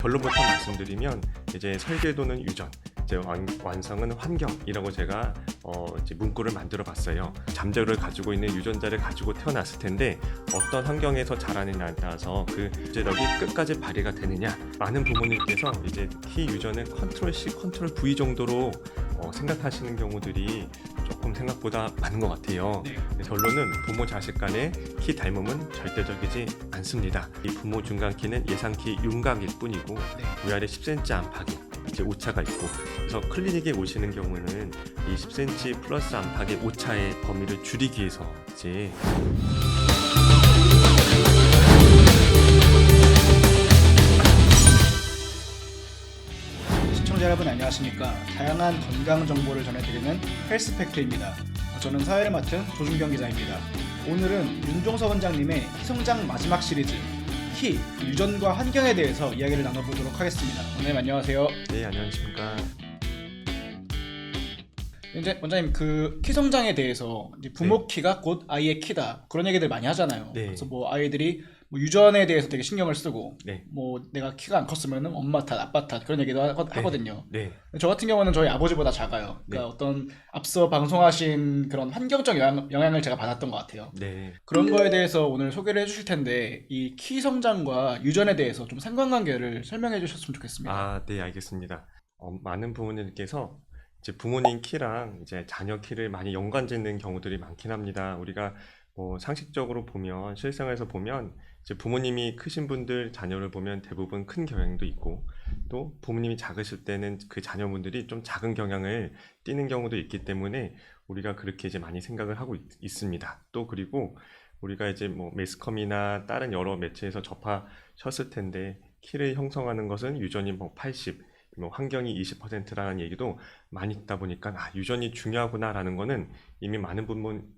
결론부터 말씀드리면 이제 설계도는 유전, 이제 완성은 환경이라고 제가 이제 문구를 만들어 봤어요. 잠재를 가지고 있는 유전자를 가지고 태어났을 텐데 어떤 환경에서 자라느냐에 따라서 그 유전력이 끝까지 발휘가 되느냐. 많은 부모님께서 이제 키 유전을 컨트롤 C, 컨트롤 V 정도로 생각하시는 경우들이 조금 생각보다 많은 것 같아요. 네. 결론은 부모 자식 간의 키 닮음은 절대적이지 않습니다. 이 부모 중간 키는 예상 키 윤곽일 뿐이고 위아래 10cm 안팎이 이제 오차가 있고, 그래서 클리닉에 오시는 경우는 이 10cm 플러스 안팎의 오차의 범위를 줄이기 위해서 이제 시청자 여러분 안녕하십니까. 다양한 건강 정보를 전해드리는 헬스팩트입니다. 저는 사회를 맡은 조준경 기자입니다. 오늘은 윤종석 원장님의 희성장 마지막 시리즈 키, 유전과 환경에 대해서 이야기를 나눠보도록 하겠습니다. 원장님 안녕하세요. 네, 안녕하십니까. 이제 원장님 그 키 성장에 대해서 이제 부모 키가 곧 아이의 키다 그런 얘기들 많이 하잖아요. 네. 그래서 뭐 아이들이 뭐 유전에 대해서 되게 신경을 쓰고 네. 뭐 내가 키가 안 컸으면 엄마 탓, 아빠 탓 그런 얘기도 하거든요. 네. 저 같은 경우는 저희 아버지보다 작아요. 그러니까 어떤 앞서 방송하신 그런 환경적 영향을 제가 받았던 것 같아요. 네. 그런 거에 대해서 오늘 소개를 해주실 텐데 이 키 성장과 유전에 대해서 좀 상관관계를 설명해 주셨으면 좋겠습니다. 아, 네, 알겠습니다. 많은 부모님께서 이제 부모님 키랑 이제 자녀 키를 많이 연관짓는 경우들이 많긴 합니다. 우리가 뭐 상식적으로 보면, 실생활에서 보면 이제 부모님이 크신 분들 자녀를 보면 대부분 큰 경향도 있고, 또 부모님이 작으실 때는 그 자녀분들이 좀 작은 경향을 띠는 경우도 있기 때문에 우리가 그렇게 이제 많이 생각을 하고 있습니다. 또 그리고 우리가 이제 뭐 매스컴이나 다른 여러 매체에서 접하셨을 텐데 키를 형성하는 것은 유전이 뭐 80, 뭐 환경이 20%라는 얘기도 많이 듣다 보니까 유전이 중요하구나라는 거는 이미 많은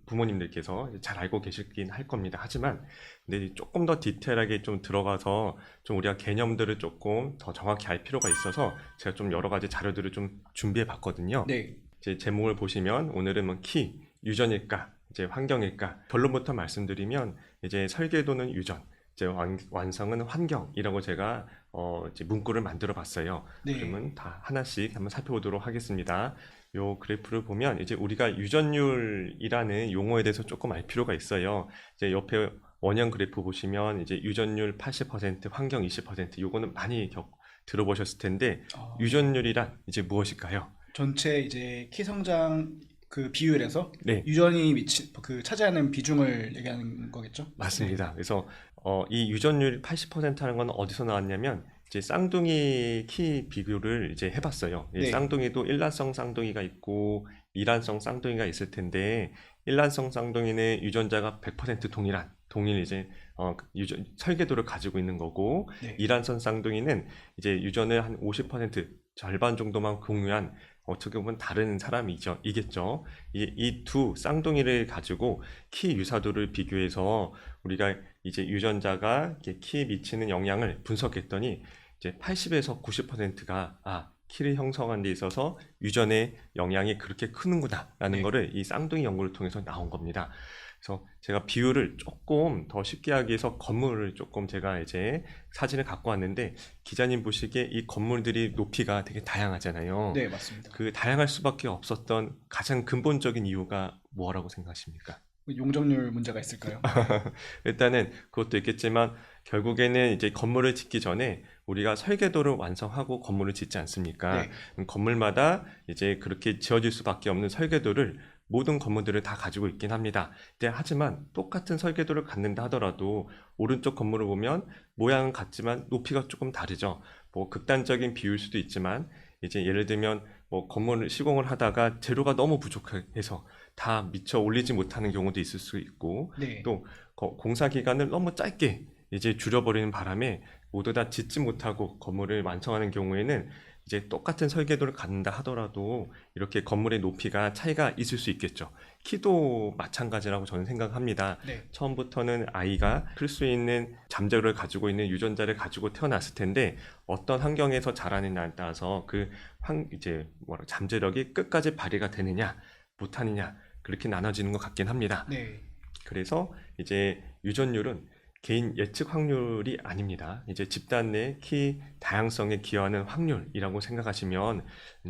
부모님들께서 잘 알고 계시긴 할 겁니다. 하지만 근데 조금 더 디테일하게 좀 들어가서 좀 우리가 개념들을 조금 더 정확히 알 필요가 있어서 제가 좀 여러 가지 자료들을 좀 준비해 봤거든요. 네. 제 제목을 보시면 오늘은 뭐 키, 유전일까, 이제 환경일까. 결론부터 말씀드리면 이제 설계도는 유전, 이제 완성은 환경이라고 제가 이제 문구를 만들어 봤어요. 네. 그러면 다 하나씩 한번 살펴보도록 하겠습니다. 요 그래프를 보면 이제 우리가 유전율이라는 용어에 대해서 조금 알 필요가 있어요. 이제 옆에 원형 그래프 보시면 이제 유전율 80%, 환경 20%, 요거는 많이 들어보셨을 텐데 유전율이란 이제 무엇일까요? 전체 이제 키 성장 그 비율에서 네. 유전이 차지하는 비중을 얘기하는 거겠죠? 맞습니다. 그래서 이 유전율 80%라는 건 어디서 나왔냐면 이제 쌍둥이 키 비교를 이제 해봤어요. 네. 쌍둥이도 일란성 쌍둥이가 있고 이란성 쌍둥이가 있을 텐데, 일란성 쌍둥이는 유전자가 100% 동일 이제 유전 설계도를 가지고 있는 거고, 네. 이란성 쌍둥이는 이제 유전을 한 50% 절반 정도만 공유한 어떻게 보면 다른 이겠죠. 이 두 쌍둥이를 가지고 키 유사도를 비교해서 우리가 이제 유전자가 키에 미치는 영향을 분석했더니 이제 80에서 90%가 키를 형성하는 데 있어서 유전의 영향이 그렇게 크는구나라는 거를 이 쌍둥이 연구를 통해서 나온 겁니다. 그래서 제가 비율을 조금 더 쉽게 하기 위해서 건물을 조금 제가 이제 사진을 갖고 왔는데, 기자님 보시기에 이 건물들이 높이가 되게 다양하잖아요. 네, 맞습니다. 그 다양할 수밖에 없었던 가장 근본적인 이유가 뭐라고 생각하십니까? 용적률 문제가 있을까요? 일단은 그것도 있겠지만 결국에는 이제 건물을 짓기 전에 우리가 설계도를 완성하고 건물을 짓지 않습니까? 네. 건물마다 이제 그렇게 지어질 수밖에 없는 설계도를 모든 건물들을 다 가지고 있긴 합니다. 하지만 똑같은 설계도를 갖는다 하더라도 오른쪽 건물을 보면 모양은 같지만 높이가 조금 다르죠. 뭐 극단적인 비유일 수도 있지만 이제 예를 들면 뭐 건물을 시공을 하다가 재료가 너무 부족해서 다 미처 올리지 못하는 경우도 있을 수 있고, 네. 또 공사 기간을 너무 짧게 이제 줄여버리는 바람에 모두 다 짓지 못하고 건물을 완성하는 경우에는 이제 똑같은 설계도를 갖는다 하더라도 이렇게 건물의 높이가 차이가 있을 수 있겠죠. 키도 마찬가지라고 저는 생각합니다. 네. 처음부터는 아이가 클 수 있는 잠재를 가지고 있는 유전자를 가지고 태어났을 텐데 어떤 환경에서 자라느냐에 따라서 그 이제 잠재력이 끝까지 발휘가 되느냐 못하느냐 그렇게 나눠지는 것 같긴 합니다. 네. 그래서 이제 유전율은 개인 예측 확률이 아닙니다. 이제 집단 내 키 다양성에 기여하는 확률이라고 생각하시면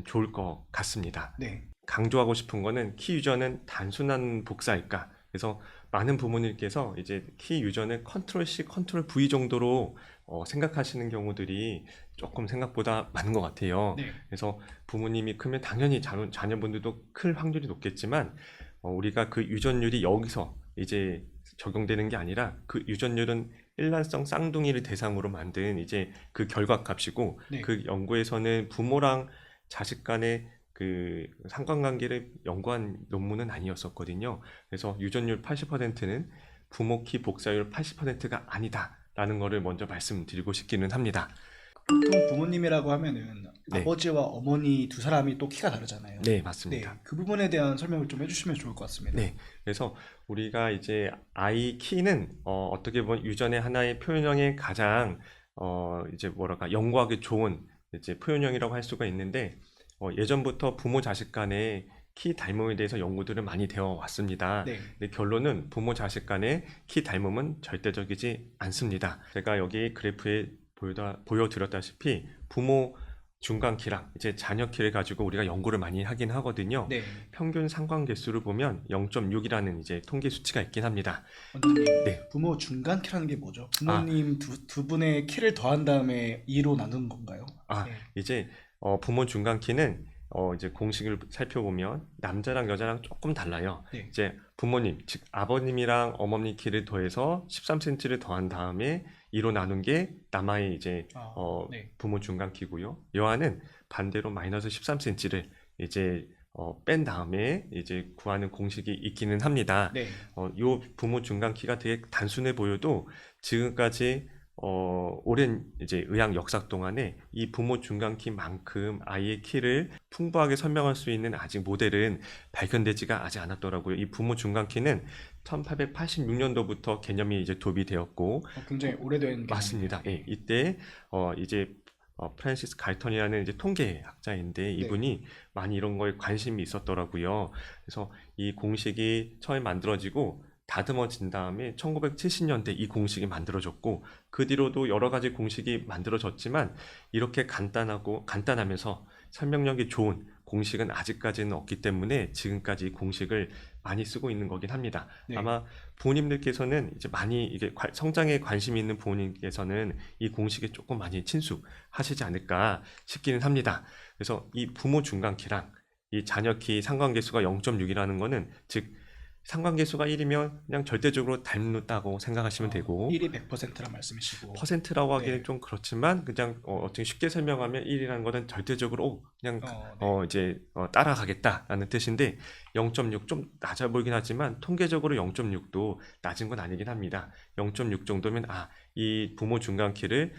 좋을 것 같습니다. 네. 강조하고 싶은 거는 키 유전은 단순한 복사일까? 그래서 많은 부모님께서 이제 키 유전을 컨트롤 C, 컨트롤 V 정도로 생각하시는 경우들이 조금 생각보다 많은 것 같아요. 네. 그래서 부모님이 크면 당연히 자녀분들도 클 확률이 높겠지만 우리가 그 유전율이 여기서 이제 적용되는 게 아니라 그 유전율은 일란성 쌍둥이를 대상으로 만든 이제 그 결과값이고 네. 그 연구에서는 부모랑 자식 간의 그 상관관계를 연구한 논문은 아니었었거든요. 그래서 유전율 80%는 부모 키 복사율 80%가 아니다라는 거를 먼저 말씀드리고 싶기는 합니다. 보통 부모님이라고 하면은 네. 아버지와 어머니 두 사람이 또 키가 다르잖아요. 네, 네, 맞습니다. 그 부분에 대한 설명을 좀 해주시면 좋을 것 같습니다. 네. 그래서 우리가 이제 아이 키는 어떻게 보면 유전의 하나의 표현형의 가장 이제 뭐랄까 연구하기 좋은 이제 표현형이라고 할 수가 있는데 예전부터 부모 자식 간의 키 닮음에 대해서 연구들은 많이 되어 왔습니다. 네. 근데 결론은 부모 자식 간의 키 닮음은 절대적이지 않습니다. 제가 여기 그래프에 보여드렸다시피 부모 중간 키랑 이제 자녀 키를 가지고 우리가 연구를 많이 하긴 하거든요. 네. 평균 상관 개수를 보면 0.6이라는 이제 통계 수치가 있긴 합니다. 원장님, 네. 부모 중간 키라는 게 뭐죠? 부모님 두 분의 키를 더한 다음에 2로 나눈 건가요? 아, 네. 이제 부모 중간 키는 이제 공식을 살펴보면 남자랑 여자랑 조금 달라요. 네. 이제 부모님, 즉 아버님이랑 어머니 키를 더해서 13cm를 더한 다음에 2로 나눈 게 남아의 이제 네. 부모 중간 키고요. 여아는 반대로 마이너스 13cm를 이제 뺀 다음에 이제 구하는 공식이 있기는 합니다. 네. 요 부모 중간 키가 되게 단순해 보여도 지금까지 오랜 이제 의학 역사 동안에 이 부모 중간 키만큼 아이의 키를 풍부하게 설명할 수 있는 아직 모델은 발견되지가 아직 않았더라고요. 이 부모 중간 키는 1886년도부터 개념이 이제 도입되었고 굉장히 오래된 맞습니다. 개념이네요. 예, 이때 이제 프란시스 갈턴이라는 이제 통계학자인데 이분이 많이 이런 거에 관심이 있었더라고요. 그래서 이 공식이 처음에 만들어지고 다듬어진 다음에 1970년대 이 공식이 만들어졌고 그 뒤로도 여러 가지 공식이 만들어졌지만 이렇게 간단하면서 설명력이 좋은 공식은 아직까지는 없기 때문에 지금까지 이 공식을 많이 쓰고 있는 거긴 합니다. 네. 아마 부모님들께서는 이제 많이 이게 성장에 관심이 있는 부모님께서는 이 공식에 조금 많이 친숙하시지 않을까 싶기는 합니다. 그래서 이 부모 중간키랑 이 자녀 키 상관계수가 0.6이라는 거는 즉 상관계수가 1이면 그냥 절대적으로 닮는다고 생각하시면 되고 1이 100%란 말씀이시고 퍼센트라고 하기는 네. 좀 그렇지만 그냥 어떻게 쉽게 설명하면 1이라는 거는 절대적으로 그냥 네. 이제 따라가겠다라는 뜻인데 0.6 좀 낮아 보이긴 하지만 통계적으로 0.6도 낮은 건 아니긴 합니다. 0.6 정도면 이 부모 중간 키를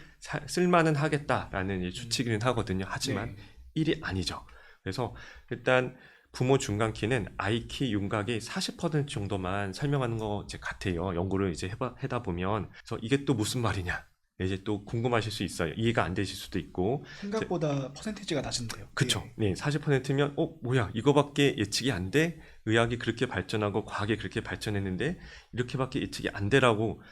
쓸만은 하겠다라는 수치기는 하거든요. 하지만 네. 1이 아니죠. 그래서 일단 부모 중간 키는 아이 키 윤곽이 40% 정도만 설명하는 것 같아요. 연구를 이제 해다 보면. 그래서 이게 또 무슨 말이냐? 이제 또 궁금하실 수 있어요. 이해가 안 되실 수도 있고. 생각보다 퍼센티지가 낮은데요. 그쵸. 네, 40%면 뭐야? 이거밖에 예측이 안 돼? 의학이 그렇게 발전하고 과학이 그렇게 발전했는데 이렇게밖에 예측이 안 되라고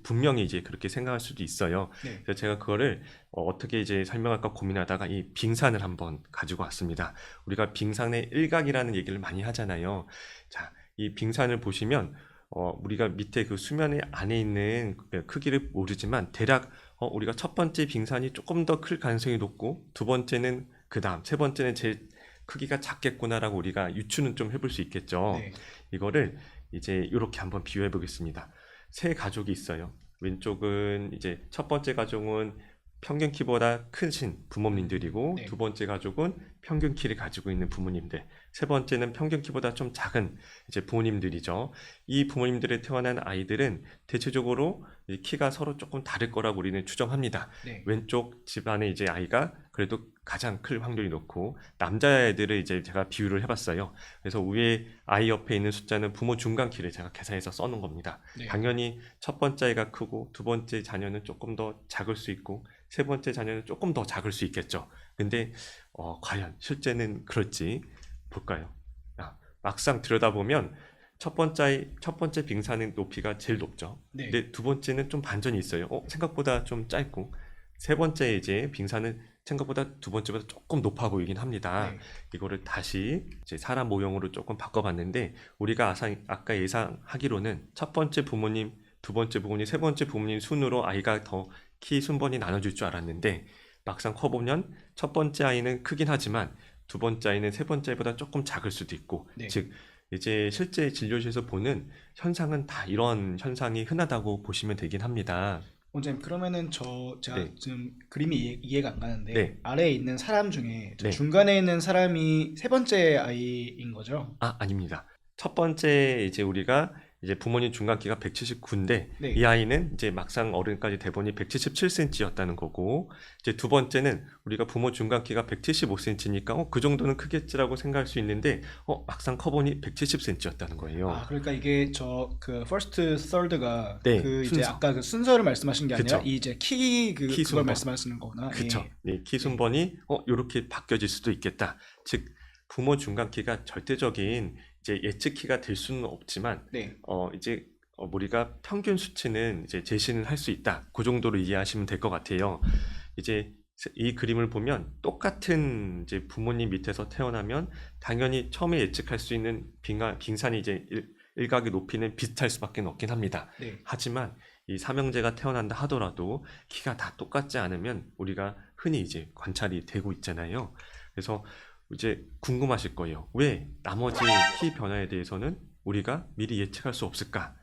분명히 이제 그렇게 생각할 수도 있어요. 네. 그래서 제가 그거를 어떻게 이제 설명할까 고민하다가 이 빙산을 한번 가지고 왔습니다. 우리가 빙산의 일각이라는 얘기를 많이 하잖아요. 자, 이 빙산을 보시면 우리가 밑에 그 수면의 안에 있는 크기를 모르지만 대략 우리가 첫 번째 빙산이 조금 더 클 가능성이 높고 두 번째는 그다음 세 번째는 제일 크기가 작겠구나라고 우리가 유추는 좀 해볼 수 있겠죠. 네. 이거를 이제 이렇게 한번 비교해 보겠습니다. 세 가족이 있어요. 왼쪽은 이제 첫 번째 가족은 평균 키보다 크신 부모님들이고 네. 두 번째 가족은 평균 키를 가지고 있는 부모님들, 세 번째는 평균 키보다 좀 작은 이제 부모님들이죠. 이 부모님들에 태어난 아이들은 대체적으로 이 키가 서로 조금 다를 거라고 우리는 추정합니다. 네. 왼쪽 집안의 이제 아이가 그래도 가장 클 확률이 높고 남자애들을 이제 제가 비유를 해봤어요. 그래서 위에 아이 옆에 있는 숫자는 부모 중간 키를 제가 계산해서 써놓은 겁니다. 네. 당연히 첫 번째 아이가 크고 두 번째 자녀는 조금 더 작을 수 있고 세 번째 자녀는 조금 더 작을 수 있겠죠. 근데 과연 실제는 그럴지 볼까요? 막상 들여다보면 첫 번째 빙산은 높이가 제일 높죠. 네. 근데 두 번째는 좀 반전이 있어요. 생각보다 좀 짧고 세 번째 이제 빙산은 생각보다 두 번째보다 조금 높아 보이긴 합니다. 네. 이거를 다시 이제 사람 모형으로 조금 바꿔봤는데 우리가 아까 예상하기로는 첫 번째 부모님, 두 번째 부모님, 세 번째 부모님 순으로 아이가 더 키 순번이 나눠질 줄 알았는데 막상 커보면 첫 번째 아이는 크긴 하지만 두 번째 아이는 세 번째보다 조금 작을 수도 있고 네. 즉 이제 실제 진료실에서 보는 현상은 다 이런 현상이 흔하다고 보시면 되긴 합니다. 원장님 그러면은 제가 네. 지금 그림이 이해가 안 가는데 네. 아래에 있는 사람 중에 네. 중간에 있는 사람이 세 번째 아이인 거죠? 아닙니다. 첫 번째 이제 우리가 이제 부모님 중간키가 179인데 네. 이 아이는 이제 막상 어른까지 돼보니 177cm였다는 거고 이제 두 번째는 우리가 부모 중간키가 175cm니까 그 정도는 크겠지라고 생각할 수 있는데 막상 커보니 170cm였다는 거예요. 아, 그러니까 이게 그 first, third가 네, 그 이제 순서. 아까 그 순서를 말씀하신 게 아니라 그쵸. 이 이제 키 그걸 순번. 말씀하시는 거구나. 그쵸. 예. 네, 키 순번이 요렇게 바뀌어질 수도 있겠다. 즉 부모 중간키가 절대적인 이제 예측키가 될 수는 없지만 네. 이제 우리가 평균 수치는 이제 제시는 할 수 있다. 그 정도로 이해하시면 될 것 같아요. 이제 이 그림을 보면 똑같은 이제 부모님 밑에서 태어나면 당연히 처음에 예측할 수 있는 빙산이 이제 일각의 높이는 비슷할 수밖에 없긴 합니다. 네. 하지만 이 삼형제가 태어난다 하더라도 키가 다 똑같지 않으면 우리가 흔히 이제 관찰이 되고 있잖아요. 그래서 이제 궁금하실 거예요. 왜 나머지 키 변화에 대해서는 우리가 미리 예측할 수 없을까?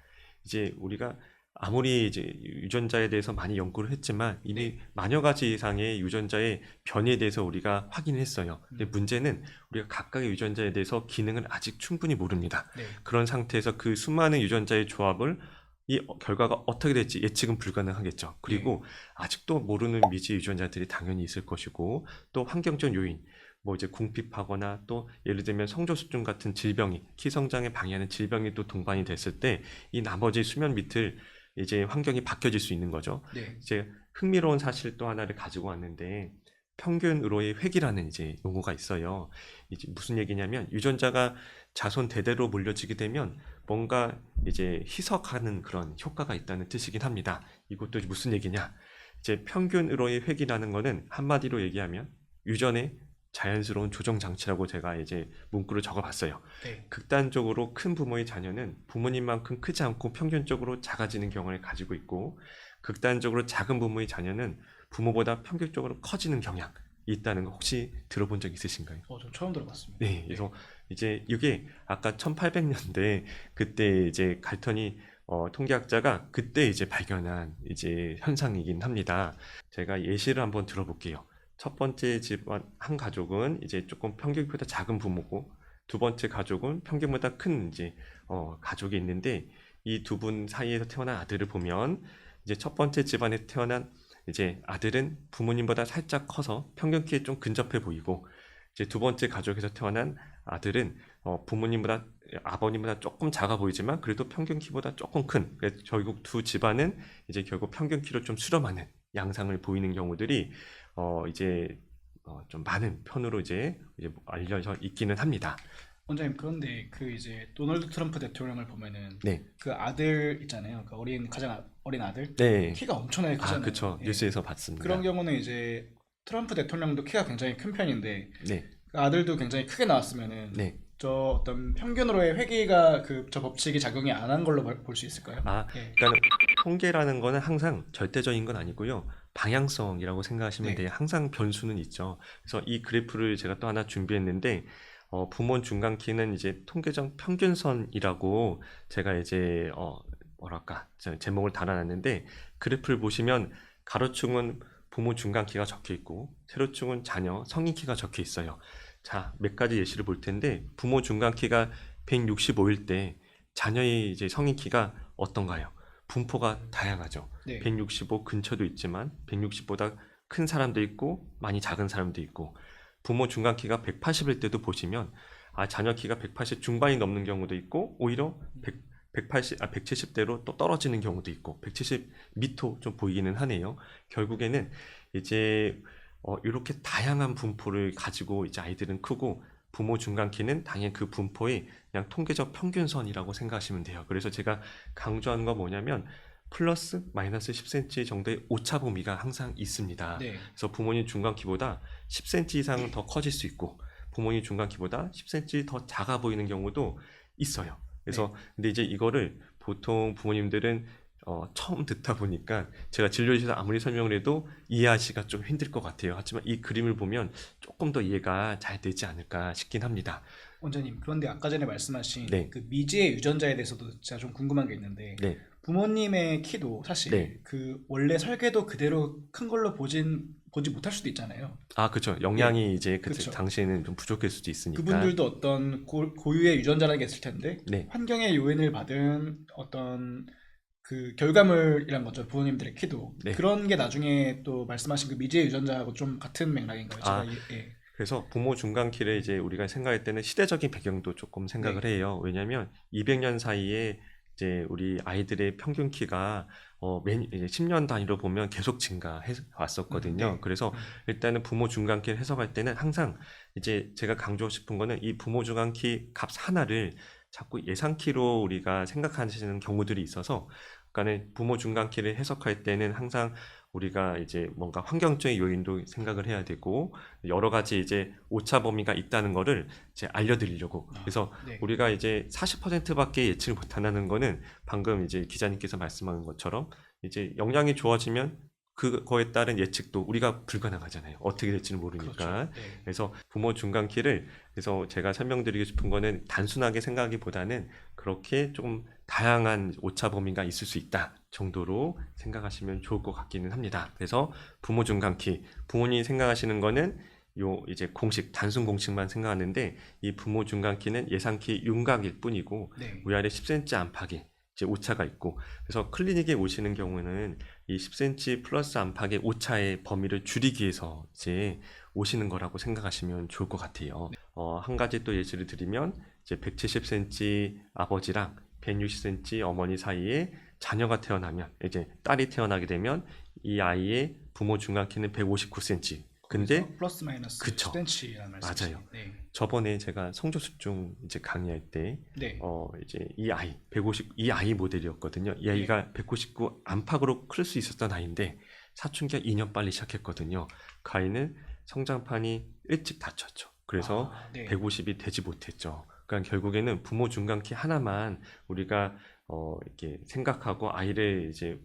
이제 우리가 아무리 이제 유전자에 대해서 많이 연구를 했지만 이미 만여 가지 이상의 유전자의 변이에 대해서 우리가 확인을 했어요. 근데 문제는 우리가 각각의 유전자에 대해서 기능을 아직 충분히 모릅니다. 네. 그런 상태에서 그 수많은 유전자의 조합을 이 결과가 어떻게 될지 예측은 불가능하겠죠. 그리고 아직도 모르는 미지 유전자들이 당연히 있을 것이고 또 환경적 요인 뭐 이제 궁핍하거나 또 예를 들면 성조수증 같은 질병이 키 성장에 방해하는 질병이 또 동반이 됐을 때 이 나머지 수면 밑을 이제 환경이 바뀌어질 수 있는 거죠. 네. 이제 흥미로운 사실 또 하나를 가지고 왔는데 평균 의로의 획이라는 이제 용어가 있어요. 이제 무슨 얘기냐면 유전자가 자손 대대로 물려지게 되면 뭔가 이제 희석하는 그런 효과가 있다는 뜻이긴 합니다. 이것도 무슨 얘기냐? 이제 평균 의로의 획이라는 거는 한마디로 얘기하면 유전의 자연스러운 조정 장치라고 제가 이제 문구를 적어봤어요. 네. 극단적으로 큰 부모의 자녀는 부모님만큼 크지 않고 평균적으로 작아지는 경향을 가지고 있고 극단적으로 작은 부모의 자녀는 부모보다 평균적으로 커지는 경향이 있다는 거 혹시 들어본 적 있으신가요? 저 처음 들어봤습니다. 네, 그래서 이제 이게 아까 1800년대 그때 이제 갈턴이 통계학자가 그때 이제 발견한 이제 현상이긴 합니다. 제가 예시를 한번 들어볼게요. 첫 번째 집안 한 가족은 이제 조금 평균보다 작은 부모고 두 번째 가족은 평균보다 큰 이제 가족이 있는데 이 두 분 사이에서 태어난 아들을 보면 이제 첫 번째 집안에 태어난 이제 아들은 부모님보다 살짝 커서 평균 키에 좀 근접해 보이고 이제 두 번째 가족에서 태어난 아들은 부모님보다 아버님보다 조금 작아 보이지만 그래도 평균 키보다 조금 큰 그래서 결국 두 집안은 이제 결국 평균 키로 좀 수렴하는 양상을 보이는 경우들이 이제 좀 많은 편으로 이제 알려져 있기는 합니다. 원장님 그런데 그 이제 도널드 트럼프 대통령을 보면은 네, 그 아들 있잖아요. 그 가장 어린 아들 네, 키가 엄청나게 크잖아요. 그쵸. 예. 뉴스에서 봤습니다. 그런 경우는 이제 트럼프 대통령도 키가 굉장히 큰 편인데 네, 그 아들도 굉장히 크게 나왔으면은 네. 저 어떤 평균으로의 회귀가 저 법칙이 작용이 안 한 걸로 볼 수 있을까요? 예. 그러니까 통계라는 거는 항상 절대적인 건 아니고요. 방향성이라고 생각하시면 네. 돼요. 항상 변수는 있죠. 그래서 이 그래프를 제가 또 하나 준비했는데 부모 중간 키는 이제 통계적 평균선이라고 제가 이제 뭐랄까 제목을 달아놨는데 그래프를 보시면 가로축은 부모 중간 키가 적혀 있고 세로축은 자녀 성인 키가 적혀 있어요. 자, 몇 가지 예시를 볼 텐데 부모 중간 키가 165일 때 자녀의 이제 성인 키가 어떤가요? 분포가 다양하죠. 네. 165 근처도 있지만 160보다 큰 사람도 있고 많이 작은 사람도 있고 부모 중간 키가 180일 때도 보시면 자녀 키가 180 중반이 넘는 경우도 있고 오히려 170대로 또 떨어지는 경우도 있고 170 밑도 좀 보이기는 하네요. 결국에는 이제 이렇게 다양한 분포를 가지고 이제 아이들은 크고 부모 중간 키는 당연히 그 분포의 그냥 통계적 평균선이라고 생각하시면 돼요. 그래서 제가 강조하는 건 뭐냐면 플러스 마이너스 10cm 정도의 오차 범위가 항상 있습니다. 네. 그래서 부모님 중간 키보다 10cm 이상 더 커질 수 있고 부모님 중간 키보다 10cm 더 작아 보이는 경우도 있어요. 그래서 근데 이제 이거를 보통 부모님들은 처음 듣다 보니까 제가 진료실에서 아무리 설명을 해도 이해하시기가 좀 힘들 것 같아요. 하지만 이 그림을 보면 조금 더 이해가 잘 되지 않을까 싶긴 합니다. 원장님, 그런데 아까 전에 말씀하신 네. 그 미지의 유전자에 대해서도 제가 좀 궁금한 게 있는데 네, 부모님의 키도 사실 네. 그 원래 설계도 그대로 큰 걸로 보지 못할 수도 있잖아요. 아, 그렇죠. 영양이 이제 그 그쵸. 당시에는 좀 부족할 수도 있으니까. 그분들도 어떤 고유의 유전자라는 게 있을 텐데 네, 환경의 요인을 받은 어떤 그 결과물이란 거죠. 부모님들의 키도 네. 그런 게 나중에 또 말씀하신 그 미지의 유전자하고 좀 같은 맥락인가요? 제가 아, 그래서 부모 중간 키를 이제 우리가 생각할 때는 시대적인 배경도 조금 생각을 네. 해요. 왜냐하면 200년 사이에 이제 우리 아이들의 평균 키가 이제 10년 단위로 보면 계속 증가해 왔었거든요. 네. 그래서 일단은 부모 중간 키를 해석할 때는 항상 이제 제가 강조하고 싶은 거는 이 부모 중간 키 값 하나를 자꾸 예상 키로 우리가 생각하시는 경우들이 있어서 그러니까는 부모 중간 키를 해석할 때는 항상 우리가 이제 뭔가 환경적인 요인도 생각을 해야 되고 여러 가지 이제 오차 범위가 있다는 거를 이제 알려드리려고. 그래서 네. 우리가 이제 40%밖에 예측을 못한다는 거는 방금 이제 기자님께서 말씀하신 것처럼 이제 영양이 좋아지면 그거에 따른 예측도 우리가 불가능하잖아요. 어떻게 될지는 모르니까. 그렇죠. 네. 그래서 부모 중간 키를 그래서 제가 설명드리고 싶은 거는 단순하게 생각하기보다는 그렇게 좀 다양한 오차 범위가 있을 수 있다 정도로 생각하시면 좋을 것 같기는 합니다. 그래서 부모 중간 키, 부모님이 생각하시는 거는 요 이제 공식, 단순 공식만 생각하는데 이 부모 중간 키는 예상 키 윤곽일 뿐이고 네. 위아래 10cm 안팎의 이제 오차가 있고 그래서 클리닉에 오시는 경우는 이 10cm 플러스 안팎의 오차의 범위를 줄이기 위해서 이제 오시는 거라고 생각하시면 좋을 것 같아요. 한 가지 또 예시를 드리면 이제 170cm 아버지랑 160cm 어머니 사이에 자녀가 태어나면 이제 딸이 태어나게 되면 이 아이의 부모 중간 키는 159cm. 근데 거기서 플러스 마이너스 그쵸. 10cm라는 말씀이시죠. 맞아요. 네. 저번에 제가 성조숙중 이제 강의할 때 네. 이제 이 아이 150 이 아이 모델이었거든요. 이 아이가 159 안팎으로 클 수 있었던 아이인데 사춘기가 2년 빨리 시작했거든요. 그 아이는 성장판이 일찍 다쳤죠. 그래서 네. 150이 되지 못했죠. 그러니까 결국에는 부모 중간 키 하나만 우리가 이렇게 생각하고 아이를 이제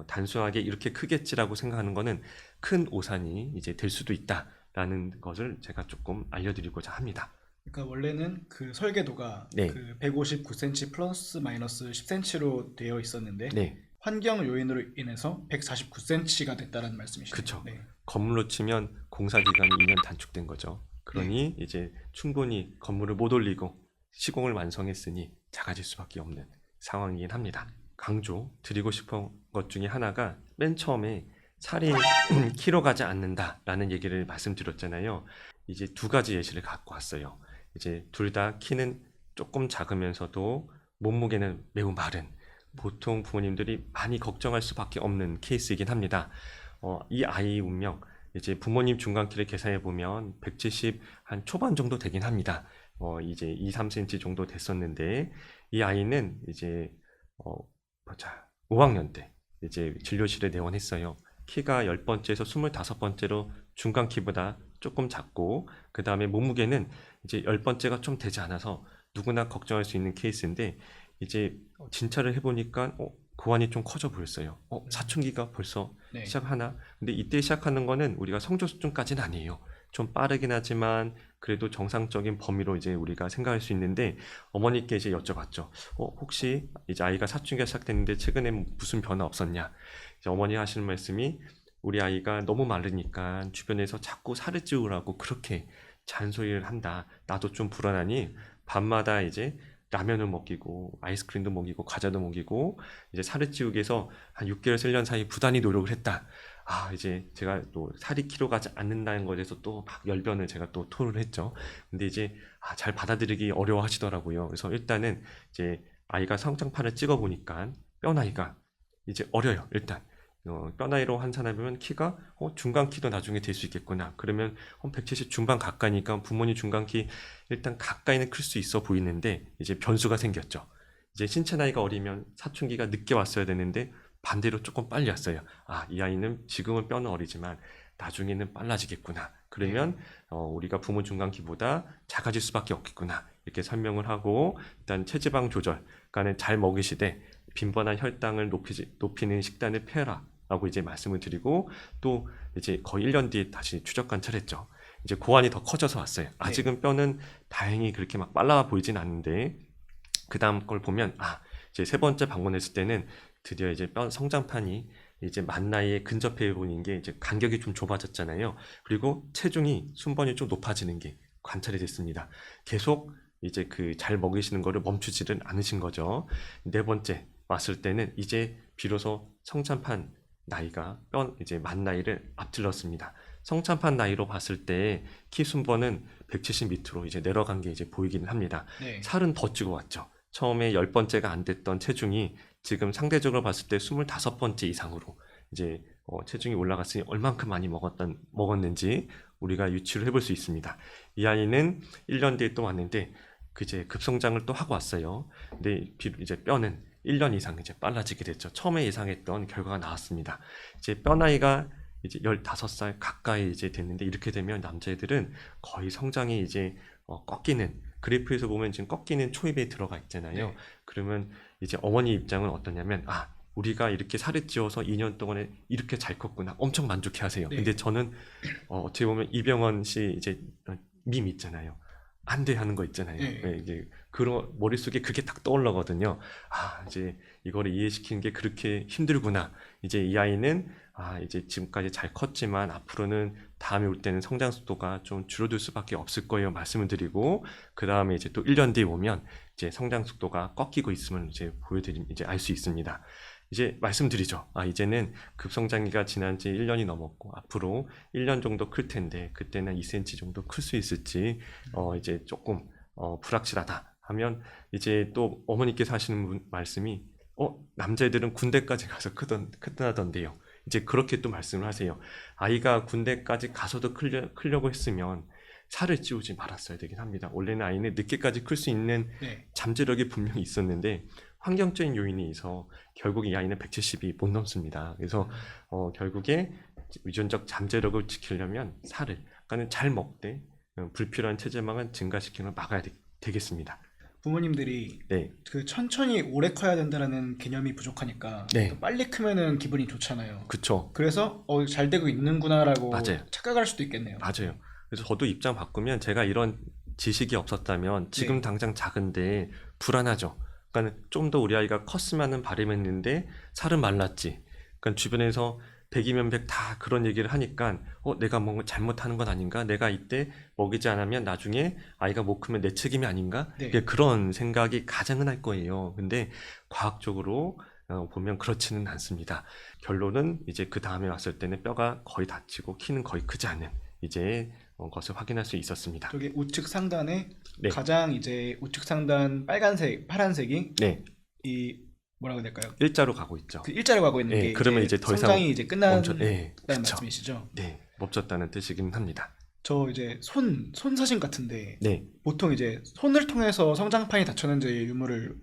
단순하게 이렇게 크겠지라고 생각하는 거는 큰 오산이 이제 될 수도 있다라는 것을 제가 조금 알려드리고자 합니다. 그러니까 원래는 그 설계도가 네. 그 159cm 플러스 마이너스 10cm로 되어 있었는데 네, 환경 요인으로 인해서 149cm가 됐다는 말씀이시죠. 그쵸. 네. 건물로 치면 공사 기간이 2년 단축된 거죠. 그러니 이제 충분히 건물을 못 올리고 시공을 완성했으니 작아질 수밖에 없는 상황이긴 합니다. 강조 드리고 싶은 것 중에 하나가 맨 처음에 살이 키로 가지 않는다라는 얘기를 말씀드렸잖아요. 이제 두 가지 예시를 갖고 왔어요. 이제 둘 다 키는 조금 작으면서도 몸무게는 매우 마른 보통 부모님들이 많이 걱정할 수밖에 없는 케이스이긴 합니다. 이 아이 운명 이제 부모님 중간 키를 계산해 보면 170 한 초반 정도 되긴 합니다. 이제 2, 3cm 정도 됐었는데 이 아이는 이제 보자 5학년 때 이제 진료실에 내원했어요. 키가 10번째에서 25번째로 중간 키보다 조금 작고 그 다음에 몸무게는 이제 10번째가 좀 되지 않아서 누구나 걱정할 수 있는 케이스인데 이제 진찰을 해보니까 고환이 좀 커져 보였어요. 사춘기가 벌써 네. 시작하나? 근데 이때 시작하는 거는 우리가 성조수증까지는 아니에요. 좀 빠르긴 하지만 그래도 정상적인 범위로 이제 우리가 생각할 수 있는데 어머니께 이제 여쭤봤죠. 혹시 이제 아이가 사춘기가 시작됐는데 최근에 무슨 변화 없었냐? 이제 어머니 하시는 말씀이 우리 아이가 너무 마르니까 주변에서 자꾸 살을 찌우라고 그렇게 잔소리를 한다. 나도 좀 불안하니 밤마다 이제 라면을 먹이고 아이스크림도 먹이고 과자도 먹이고 이제 살을 찌우기 위해서 한 6개월에서 1년 사이 부단히 노력을 했다. 이제 제가 또 살이 키로 가지 않는다는 것에 대해서 또 막 열변을 제가 또 토로를 했죠. 근데 이제 잘 받아들이기 어려워하시더라고요. 그래서 일단은 이제 아이가 성장판을 찍어 보니까 뼈 나이가 이제 어려요. 일단 뼈 나이로 환산하면 키가 중간 키도 나중에 될 수 있겠구나. 그러면 170 중반 가까이니까 부모님 중간 키 일단 가까이는 클 수 있어 보이는데 이제 변수가 생겼죠. 이제 신체 나이가 어리면 사춘기가 늦게 왔어야 되는데 반대로 조금 빨리 왔어요. 이 아이는 지금은 뼈는 어리지만 나중에는 빨라지겠구나. 그러면 우리가 부모 중간 키보다 작아질 수밖에 없겠구나. 이렇게 설명을 하고 일단 체지방 조절, 그러니까 잘 먹이시되 빈번한 혈당을 높이는 식단을 피해라. 라고 이제 말씀을 드리고 또 이제 거의 1년 뒤에 다시 추적 관찰했죠. 이제 고환이 더 커져서 왔어요. 아직은 뼈는 다행히 그렇게 막 빨라 보이진 않는데 그 다음 걸 보면 이제 세 번째 방문했을 때는 드디어 이제 뼈 성장판이 이제 만 나이에 근접해 보이는 게 이제 간격이 좀 좁아졌잖아요. 그리고 체중이 순번이 좀 높아지는 게 관찰이 됐습니다. 계속 이제 그 잘 먹이시는 거를 멈추지는 않으신 거죠. 네 번째 왔을 때는 이제 비로소 성장판 나이가 이제 만 나이를 앞질렀습니다. 성장판 나이로 봤을 때 키 순번은 170 밑으로 이제 내려간 게 이제 보이기는 합니다. 네. 살은 더 찌고 왔죠. 처음에 10번째가 안 됐던 체중이 지금 상대적으로 봤을 때 25번째 이상으로 이제 체중이 올라갔으니 얼만큼 많이 먹었는지 우리가 유추를 해볼 수 있습니다. 이 아이는 1년 뒤에 또 왔는데 그제 급성장을 또 하고 왔어요. 근데 이제 뼈는 1년 이상 이제 빨라지게 됐죠. 처음에 예상했던 결과가 나왔습니다. 이제 뼈 나이가 이제 15살 가까이 이제 됐는데 이렇게 되면 남자애들은 거의 성장이 이제 꺾이는 그래프에서 보면 지금 꺾이는 초입에 들어가 있잖아요. 네. 그러면 이제 어머니 입장은 어떠냐면 우리가 이렇게 살을 찌워서 2년 동안에 이렇게 잘 컸구나 엄청 만족해 하세요. 네. 근데 저는 어떻게 보면 이병헌 씨 이제 밈 있잖아요. 안 돼 하는 거 있잖아요. 네. 네, 이제 그런 머릿속에 그게 딱 떠올라거든요. 이제 이거를 이해시키는 게 그렇게 힘들구나. 이제 이 아이는 이제 지금까지 잘 컸지만 앞으로는 다음에 올 때는 성장 속도가 좀 줄어들 수밖에 없을 거예요. 말씀을 드리고 그 다음에 이제 또 1년 뒤에 오면 이제 성장 속도가 꺾이고 있음을 이제 보여드리면 이제 알 수 있습니다. 이제 말씀드리죠. 이제는 급성장기가 지난 지 1년이 넘었고 앞으로 1년 정도 클 텐데 그때는 2cm 정도 클 수 있을지 이제 조금 불확실하다 하면 이제 또 어머니께서 하시는 말씀이 남자애들은 군대까지 가서 크다던데요. 이제 그렇게 또 말씀을 하세요. 아이가 군대까지 가서도 크려고 했으면 살을 찌우지 말았어야 되긴 합니다. 원래는 아이는 늦게까지 클 수 있는 네. 잠재력이 분명히 있었는데 환경적인 요인이 있어 결국 이 아이는 170이 못 넘습니다. 그래서 결국에 유전적 잠재력을 지키려면 살을 그러니까 잘 먹되 불필요한 체지방은 증가시키는 걸 막아야 되겠습니다. 부모님들이 네. 그 천천히 오래 커야 된다는 개념이 부족하니까 네. 또 빨리 크면은 기분이 좋잖아요. 그쵸. 그래서 잘 되고 있는구나라고 맞아요. 착각할 수도 있겠네요. 맞아요. 그래서 저도 입장 바꾸면 제가 이런 지식이 없었다면 지금 네. 당장 작은데 불안하죠. 그러니까 좀 더 우리 아이가 컸으면 바람했는데 살은 말랐지. 그러니까 주변에서 100이면 100 다 그런 얘기를 하니까 내가 뭔가 잘못하는 건 아닌가? 내가 이때 먹이지 않으면 나중에 아이가 못 크면 내 책임이 아닌가? 네. 그런 생각이 가장은 할 거예요. 근데 과학적으로 보면 그렇지는 않습니다. 결론은 이제 그 다음에 왔을 때는 뼈가 거의 다치고 키는 거의 크지 않은 이제 것을 확인할 수 있었습니다. 저기 우측 상단에 네. 가장 이제 우측 상단 빨간색, 파란색이 네, 이 뭐라고 해야 될까요? 일자로 가고 있죠. 그 일자로 가고 있는 네, 게 그러면 이제 더 이상 성장이 이제 끝난다는 네, 그쵸. 말씀이시죠? 네, 멈췄다는 뜻이긴 합니다. 저 이제 손 사진 같은데 네, 보통 이제 손을 통해서 성장판이 닫혔는지 유무를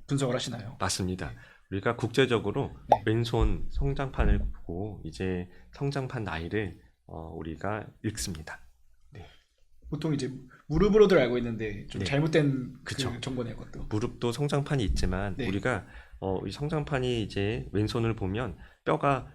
분석을 하시나요? 맞습니다. 우리가 국제적으로 네. 왼손 성장판을 보고 이제 성장판 나이를 우리가 읽습니다. 보통 이제 무릎으로들 알고 있는데 좀 네. 잘못된 그쵸. 그 정보네요, 그것도. 무릎도 성장판이 있지만 네. 우리가 이 성장판이 이제 왼손을 보면 뼈가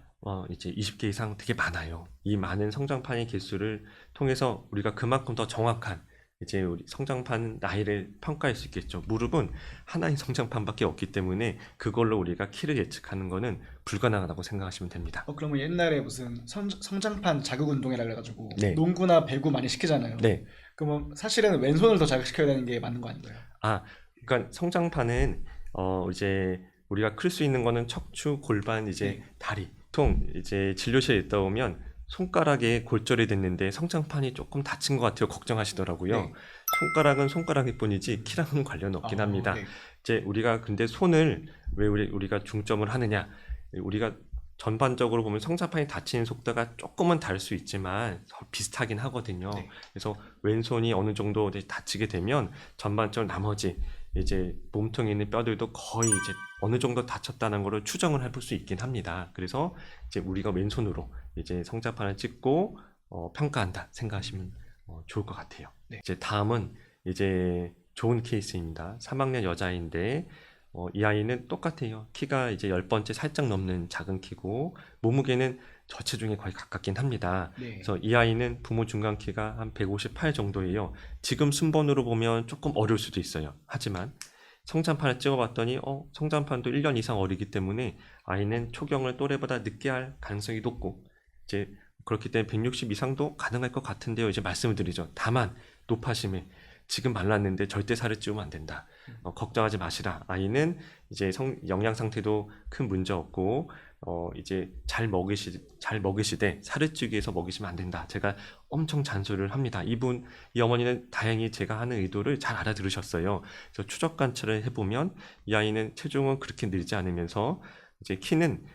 이제 20개 이상 되게 많아요. 이 많은 성장판의 개수를 통해서 우리가 그만큼 더 정확한 이제 우리 성장판 나이를 평가할 수 있겠죠. 무릎은 하나의 성장판밖에 없기 때문에 그걸로 우리가 키를 예측하는 거는 불가능하다고 생각하시면 됩니다. 그러면 옛날에 무슨 성장판 자극 운동이라 그래가지고 네. 농구나 배구 많이 시키잖아요. 네. 그러면 사실은 왼손을 더 자극시켜야 되는 게 맞는 거 아닌가요? 그러니까 성장판은 이제 우리가 클 수 있는 거는 척추, 골반, 이제 네. 다리. 보통 이제 진료실에 있다 오면 손가락에 골절이 됐는데 성장판이 조금 다친 것 같아요. 걱정하시더라고요. 네. 손가락은 손가락일 뿐이지 키랑은 관련 없긴 합니다. 네. 이제 우리가 근데 손을 왜 우리가 중점을 하느냐? 우리가 전반적으로 보면 성장판이 닫히는 속도가 조금은 다를 수 있지만 서로 비슷하긴 하거든요. 네. 그래서 왼손이 어느 정도 이제 닫히게 되면 전반적으로 나머지 이제 몸통에 있는 뼈들도 거의 이제 어느 정도 닫혔다는 거를 추정을 해볼 수 있긴 합니다. 그래서 이제 우리가 왼손으로 이제 성장판을 찍고 평가한다 생각하시면 좋을 것 같아요. 네. 이제 다음은 이제 좋은 케이스입니다. 3학년 여자인데 이 아이는 똑같아요. 키가 이제 10번째 살짝 넘는 작은 키고 몸무게는 저체중에 거의 가깝긴 합니다. 네. 그래서 이 아이는 부모 중간 키가 한 158 정도예요. 지금 순번으로 보면 조금 어려울 수도 있어요. 하지만 성장판을 찍어봤더니 성장판도 1년 이상 어리기 때문에 아이는 초경을 또래보다 늦게 할 가능성이 높고 이제 그렇기 때문에 160 이상도 가능할 것 같은데요. 이제 말씀을 드리죠. 다만 높아심에 지금 말랐는데 절대 살을 찌우면 안 된다. 걱정하지 마시라. 아이는 이제 영양 상태도 큰 문제 없고 이제 잘 먹이시되 살을 찌우기 위해서 먹이시면 안 된다. 제가 엄청 잔소리를 합니다. 이 어머니는 다행히 제가 하는 의도를 잘 알아들으셨어요. 그래서 추적 관찰을 해보면 이 아이는 체중은 그렇게 늘지 않으면서 이제 키는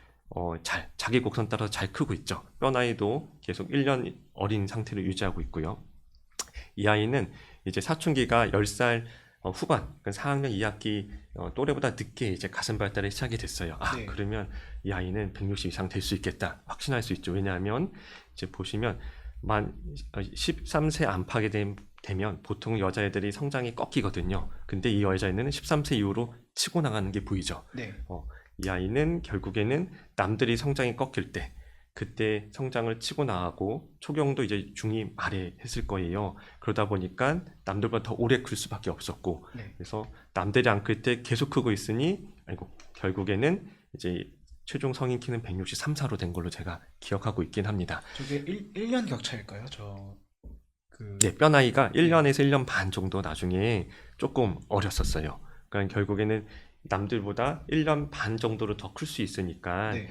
자기 곡선 따라서 잘 크고 있죠. 뼈 나이도 계속 1년 어린 상태를 유지하고 있고요. 이 아이는 이제 사춘기가 10살 후반, 그러니까 4학년 2학기 또래보다 늦게 이제 가슴 발달이 시작이 됐어요. 네. 그러면 이 아이는 160 이상 될 수 있겠다. 확신할 수 있죠. 왜냐하면 이제 보시면 만 13세 안팎이 되면 보통 여자애들이 성장이 꺾이거든요. 근데 이 여자애는 13세 이후로 치고 나가는 게 보이죠. 네. 이 아이는 결국에는 남들이 성장이 꺾일 때 그때 성장을 치고 나가고 초경도 이제 중2 말에 했을 거예요. 그러다 보니까 남들보다 더 오래 클 수밖에 없었고 네. 그래서 남들이 안 클 때 계속 크고 있으니 결국에는 이제 최종 성인 키는 163, 4로 된 걸로 제가 기억하고 있긴 합니다. 저게 1년 격차일까요? 네, 뼈 나이가 1년에서 1년 반 정도 나중에 조금 어렸었어요. 그러니까 결국에는 남들보다 1년 반 정도로 더 클 수 있으니까 네.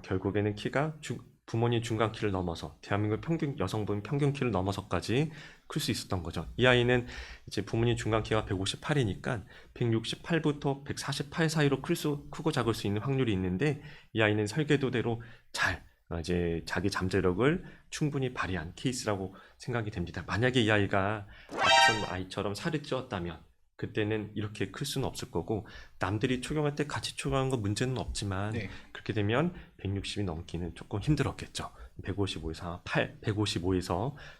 결국에는 키가 부모님 중간 키를 넘어서 대한민국 여성분 평균 키를 넘어서까지 클 수 있었던 거죠. 이 아이는 이제 부모님 중간 키가 158이니까 168부터 148 사이로 크고 작을 수 있는 확률이 있는데 이 아이는 설계도대로 잘 이제 자기 잠재력을 충분히 발휘한 케이스라고 생각이 됩니다. 만약에 이 아이가 앞선 아이처럼 살이 찌었다면 그때는 이렇게 클 수는 없을 거고 남들이 초경할 때 같이 초경하는 건 문제는 없지만 네. 그렇게 되면 160이 넘기는 조금 힘들었겠죠. 155에서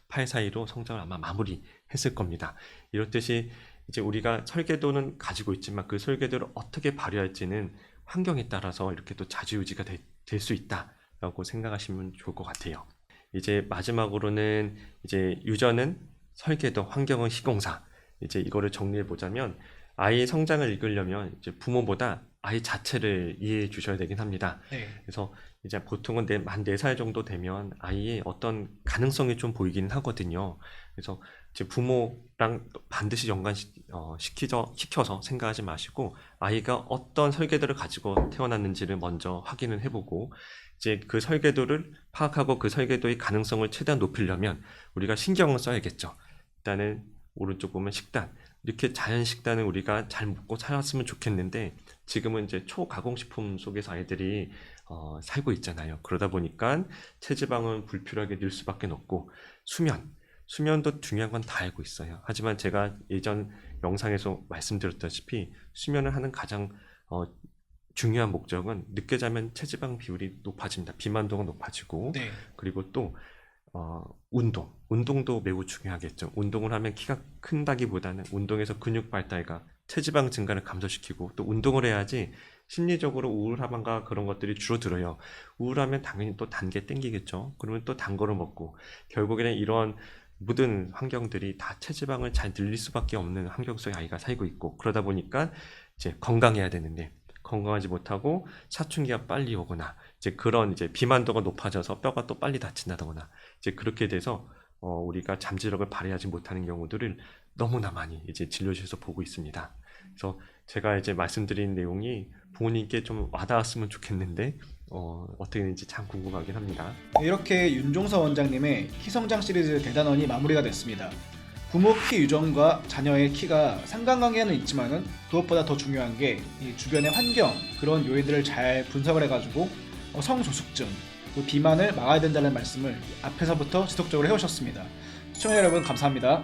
8 사이로 성장을 아마 마무리했을 겁니다. 이렇듯이 이제 우리가 설계도는 가지고 있지만 그 설계도를 어떻게 발휘할지는 환경에 따라서 이렇게 또 좌지우지가 될 수 있다라고 생각하시면 좋을 것 같아요. 이제 마지막으로는 이제 유전은 설계도, 환경은 시공사. 이제 이거를 정리해 보자면 아이의 성장을 이끌려면 이제 부모보다 아이 자체를 이해해 주셔야 되긴 합니다. 네. 그래서 이제 보통은 만 4살 정도 되면 아이의 어떤 가능성이 좀 보이기는 하거든요. 그래서 이제 부모랑 반드시 시켜서 생각하지 마시고 아이가 어떤 설계도를 가지고 태어났는지를 먼저 확인을 해보고 이제 그 설계도를 파악하고 그 설계도의 가능성을 최대한 높이려면 우리가 신경을 써야겠죠. 일단은 오른쪽 보면 식단. 이렇게 자연 식단을 우리가 잘 먹고 살았으면 좋겠는데 지금은 이제 초가공식품 속에서 아이들이 살고 있잖아요. 그러다 보니까 체지방은 불필요하게 늘 수밖에 없고 수면도 중요한 건 다 알고 있어요. 하지만 제가 예전 영상에서 말씀드렸다시피 수면을 하는 가장 중요한 목적은 늦게 자면 체지방 비율이 높아집니다. 비만도가 높아지고 네. 그리고 또 운동도 매우 중요하겠죠. 운동을 하면 키가 큰다기보다는 운동에서 근육 발달과 체지방 증가를 감소시키고 또 운동을 해야지 심리적으로 우울함과 그런 것들이 줄어들어요. 우울하면 당연히 또 단 게 땡기겠죠. 그러면 또 단 거를 먹고 결국에는 이런 모든 환경들이 다 체지방을 잘 늘릴 수밖에 없는 환경 속에 아이가 살고 있고 그러다 보니까 이제 건강해야 되는데 건강하지 못하고 사춘기가 빨리 오거나 이제 그런 이제 비만도가 높아져서 뼈가 또 빨리 다친다거나 이제 그렇게 돼서 우리가 잠재력을 발휘하지 못하는 경우들을 너무나 많이 이제 진료실에서 보고 있습니다. 그래서 제가 이제 말씀드린 내용이 부모님께 좀 와닿았으면 좋겠는데 어떻게 되는지 참 궁금하긴 합니다. 이렇게 윤종서 원장님의 키성장 시리즈 대단원이 마무리가 됐습니다. 부모 키 유전과 자녀의 키가 상관관계는 있지만은 그것보다 더 중요한 게 이 주변의 환경 그런 요인들을 잘 분석을 해가지고 성조숙증, 비만을 막아야 된다는 말씀을 앞에서부터 지속적으로 해오셨습니다. 시청자 여러분 감사합니다.